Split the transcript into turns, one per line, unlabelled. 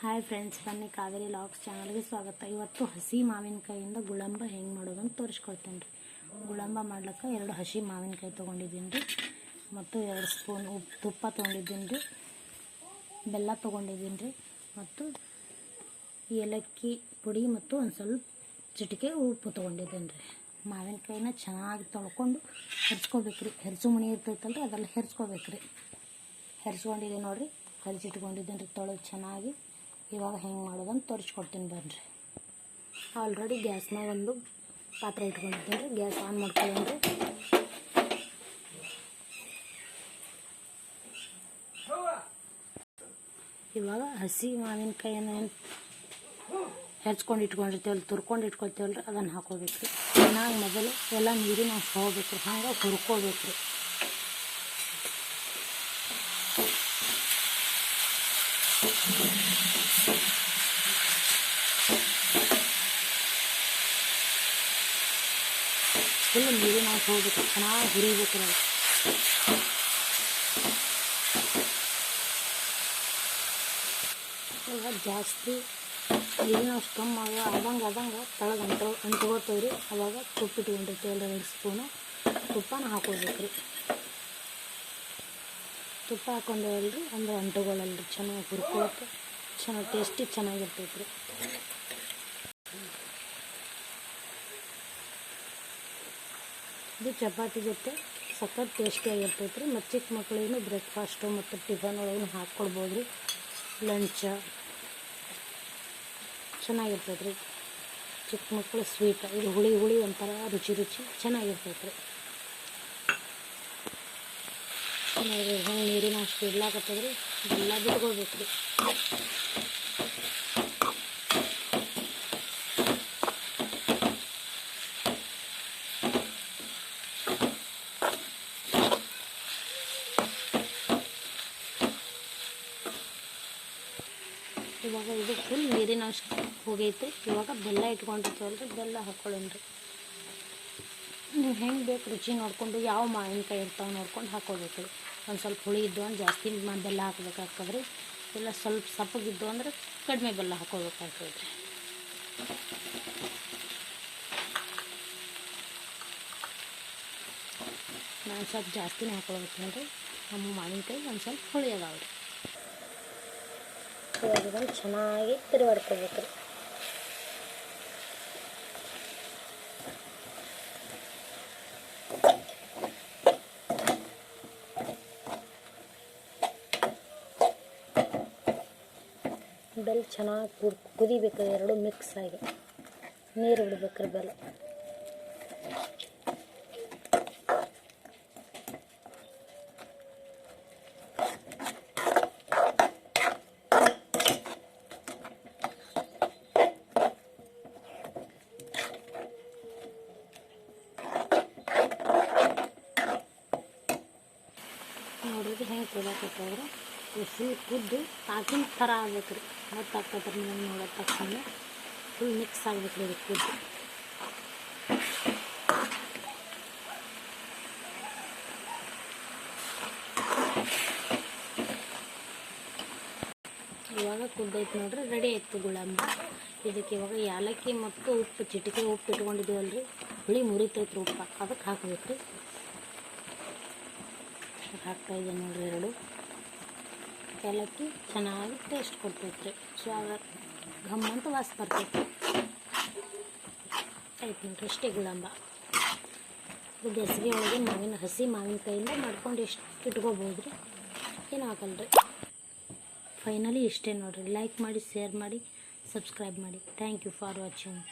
Hi friends, ಬನ್ನಿ Kaveri logs ಚಾನಲ್ಗೆ ಸ್ವಾಗತ. ಇವತ್ತು ಹಸಿ ಮಾವಿನಕಾಯಿಯಿಂದ ಗುಳಂಬ ಹೆಂಗೆ ಮಾಡೋದಂತ ತೋರಿಸ್ಕೊಡ್ತೇನೆ ರೀ. ಗುಳಂಬ ಮಾಡ್ಲಿಕ್ಕೆ 2 ಹಸಿ ಮಾವಿನಕಾಯಿ ತೊಗೊಂಡಿದ್ದೀನಿ ರೀ, ಮತ್ತು 2 ಸ್ಪೂನ್ ತುಪ್ಪ ತೊಗೊಂಡಿದ್ದೀನಿ ರೀ, ಬೆಲ್ಲ ತೊಗೊಂಡಿದ್ದೀನಿ ರೀ, ಮತ್ತು ಏಲಕ್ಕಿ ಪುಡಿ ಮತ್ತು ಒಂದು ಸ್ವಲ್ಪ ಚಿಟಿಕೆ ಉಪ್ಪು ತೊಗೊಂಡಿದ್ದೀನಿ ರೀ. ಮಾವಿನಕಾಯಿನ ಚೆನ್ನಾಗಿ ತೊಳ್ಕೊಂಡು ಹೆರ್ಚ್ಕೋಬೇಕು ರೀ. ಹೆರ್ಚು ಮುನಿ ಇರ್ತೈತಲ್ಲ ರೀ, ಅದೆಲ್ಲ ಹೆರ್ಚ್ಕೋಬೇಕು ರೀ. ಹೆರ್ಚ್ಕೊಂಡಿದ್ದೀನಿ ನೋಡಿರಿ, ಕಲಿಸಿಟ್ಕೊಂಡಿದ್ದೀನಿ ರೀ ತೊಳೆದು ಚೆನ್ನಾಗಿ. ಇವಾಗ ಹೆಂಗೆ ಮಾಡೋದಂತ ತೋರಿಸ್ಕೊಡ್ತೀನಿ ಬನ್ನಿರಿ. ಆಲ್ರೆಡಿ ಗ್ಯಾಸ್ನಾಗ ಒಂದು ಪಾತ್ರೆ ಇಟ್ಕೊಂಡಿದ್ದೀನಿ ರೀ. ಗ್ಯಾಸ್ ಆನ್ ಮಾಡ್ಕೊಳ್ಳೋಣ ರೀ. ಇವಾಗ ಹಸಿ ಮಾವಿನಕಾಯಿನ ಹೆಚ್ಕೊಂಡು ಇಟ್ಕೊಂಡಿರ್ತೀವಲ್ಲ, ತುರ್ಕೊಂಡು ಇಟ್ಕೊಳ್ತೀವಲ್ಲ ರೀ, ಅದನ್ನು ಹಾಕೋಬೇಕು ರೀ. ಚೆನ್ನಾಗಿ ಮೊದಲು ಎಲ್ಲ ನೀರಿನ ಅಂಶ ಹೋಗ್ಬೇಕು ರೀ, ಹಂಗೆ ಹುರ್ಕೋಬೇಕು ರೀ. ಫುಲ್ ನೀರಿನ ಅಂಶ ಹೋಗ್ಬೇಕು, ಚೆನ್ನಾಗಿ ಹುರಿಬೇಕು ರೀ. ಇವಾಗ ಜಾಸ್ತಿ ನೀರಿನ ಅಂಶ ಕಮ್ಮಿ ಆದಂಗೆ ತಳಗೆ ಅಂಟ್ಕೋತೀವಿ ರೀ. ಅವಾಗ ತುಪ್ಪ ಇಟ್ಕೊಂಡಿರ್ತೀವಲ್ಲ 2 ಸ್ಪೂನು ತುಪ್ಪನ ಹಾಕೋಬೇಕು ರೀ. ತುಪ್ಪ ಹಾಕೊಂಡೇವಲ್ರಿ ಅಂದ್ರೆ ಅಂಟುಗಳಲ್ರಿ, ಚೆನ್ನಾಗಿ ಹುರ್ಕೊಳಕ್ಕೆ ಚೆನ್ನಾಗಿ ಟೇಸ್ಟಿ ಚೆನ್ನಾಗಿರ್ತೈತೆ ರೀ. ಇದು ಚಪಾತಿ ಜೊತೆ ಸಖತ್ ಟೇಸ್ಟಿಯಾಗಿರ್ತೈತೆ ರೀ. ಮತ್ತು ಚಿಕ್ಕ ಮಕ್ಕಳಿಗೂ ಬ್ರೇಕ್ಫಾಸ್ಟು ಮತ್ತು ಟಿಫನ್ ಒಳಗೂ ಹಾಕ್ಕೊಡ್ಬೋದು ರೀ. ಲಂಚ ಚೆನ್ನಾಗಿರ್ತೈತೆ ರೀ. ಚಿಕ್ಕ ಮಕ್ಕಳು ಸ್ವೀಟ್, ಇದು ಹುಳಿ ಒಂಥರ ರುಚಿ ಚೆನ್ನಾಗಿರ್ತೈತೆ ರೀ. ನೋಡಿರಿ ಹೆಂಗೆ ನೀರಿನ ಅಷ್ಟು ಇಡ್ಲಾಕತ್ತದ್ರಿ. ಬೆಲ್ಲ ಬಿಟ್ಕೋಬೇಕು ರೀ. ಇವಾಗ ಇದು ಫುಲ್ ನೀರಿನ ಅಷ್ಟು ಹೋಗೈತೆ. ಇವಾಗ ಬೆಲ್ಲ ಇಟ್ಕೊಂಡಿರ್ತೀವಲ್ರಿ, ಬೆಲ್ಲ ಹಾಕ್ಕೊಳ್ಳೋಣ್ರಿ. ನೀವು ಹೆಂಗೆ ಬೇಕು ರುಚಿ ನೋಡಿಕೊಂಡು ಯಾವ ಮಾವಿನಕಾಯಿ ಇರ್ತಾವೆ ನೋಡ್ಕೊಂಡು ಹಾಕ್ಕೋಬೇಕು ರೀ. ಒಂದು ಸ್ವಲ್ಪ ಹುಳಿ ಇದ್ದು ಅಂದ್ರೆ ಜಾಸ್ತಿ ಬೆಲ್ಲ ಹಾಕ್ಬೇಕಾಗ್ತದ್ರಿ. ಇಲ್ಲ ಸ್ವಲ್ಪ ಸಪ್ಪಗಿದ್ದು ಅಂದ್ರೆ ಕಡಿಮೆ ಬೆಲ್ಲ ಹಾಕ್ಕೋಬೇಕಾಗ್ತದೆ ರೀ. ನಾನು ಸ್ವಲ್ಪ ಜಾಸ್ತಿನೇ ಹಾಕ್ಕೊಳ್ತೀನಿ ರೀ. ನಮ್ಮ ಮಾವಿನಕಾಯಿ ಒಂದು ಸ್ವಲ್ಪ ಹುಳಿ ಅದಾವೆ ರೀ. ಇವಾಗ ಇದನ್ನು ಚೆನ್ನಾಗಿ ತಿರುಗಾಡ್ಕೋಬೇಕು ರೀ. ಬೆಲ್ಲ ಚೆನ್ನಾಗಿ ಕುದಿಬೇಕು, 2 ಮಿಕ್ಸ್ ಆಗಿ ನೀರು ಬಿಡ್ಬೇಕ್ರಿ ಬೆಲ್ಲ. ನೋಡ್ರಿ ಹೆಂಗೆ ಕುದಾಕತ್ತವ್ರೆ. ಫುಲ್ ಕುದ್ದು ತಾಕಿನ ಥರ ಆಗ್ಬೇಕು ರೀ. ಮತ್ತು ಹಾಕ್ತಾರೆ ನೀವು ನೋಡೋ ತಕ್ಷಣ ಫುಲ್ ಮಿಕ್ಸ್ ಆಗ್ಬೇಕು ರೀ. ಇದು ಕುದ್ದು ಇವಾಗ ಕುದ್ದೈತೆ ನೋಡ್ರಿ, ರೆಡಿ ಆಯಿತು ಗುಳಂಬ. ಇದಕ್ಕೆ ಇವಾಗ ಏಲಕ್ಕಿ ಮತ್ತು ಉಪ್ಪು ಚಿಟಿಕೆ ಉಪ್ಪು ಇಟ್ಕೊಂಡಿದ್ದೀವಲ್ರಿ, ಹುಳಿ ಮುರಿತೈತ್ರಿ ಉಪ್ಪು, ಅದಕ್ಕೆ ಹಾಕ್ಬೇಕು ರೀ. ಹಾಕ್ತಾಯಿದ್ದೆ ನೋಡ್ರಿ 2 ಏಲಕ್ಕಿ. ಚೆನ್ನಾಗಿ ಟೇಸ್ಟ್ ಕೊಡ್ತೈತೆ ರೀ. ಸ್ವಾದ ಘಮ್ ಅಂತ ವಾಸ ಬರ್ತೈತೆ. ಆಯ್ತು ನೋಡ್ರಿ, ಇಷ್ಟೇ ಗುಳಂಬ. ಇದು ಬೇಸಿಗೆ ಒಳಗೆ ಹಸಿ ಮಾವಿನಕಾಯಿಂದ ಮಾಡ್ಕೊಂಡು ಇಟ್ಕೋಬೋದು ರೀ, ಏನು ಆಗಲ್ರಿ. ಫೈನಲಿ ಇಷ್ಟೇ ನೋಡಿರಿ. ಲೈಕ್ ಮಾಡಿ, ಶೇರ್ ಮಾಡಿ, ಸಬ್ಸ್ಕ್ರೈಬ್ ಮಾಡಿ. Thank you for watching.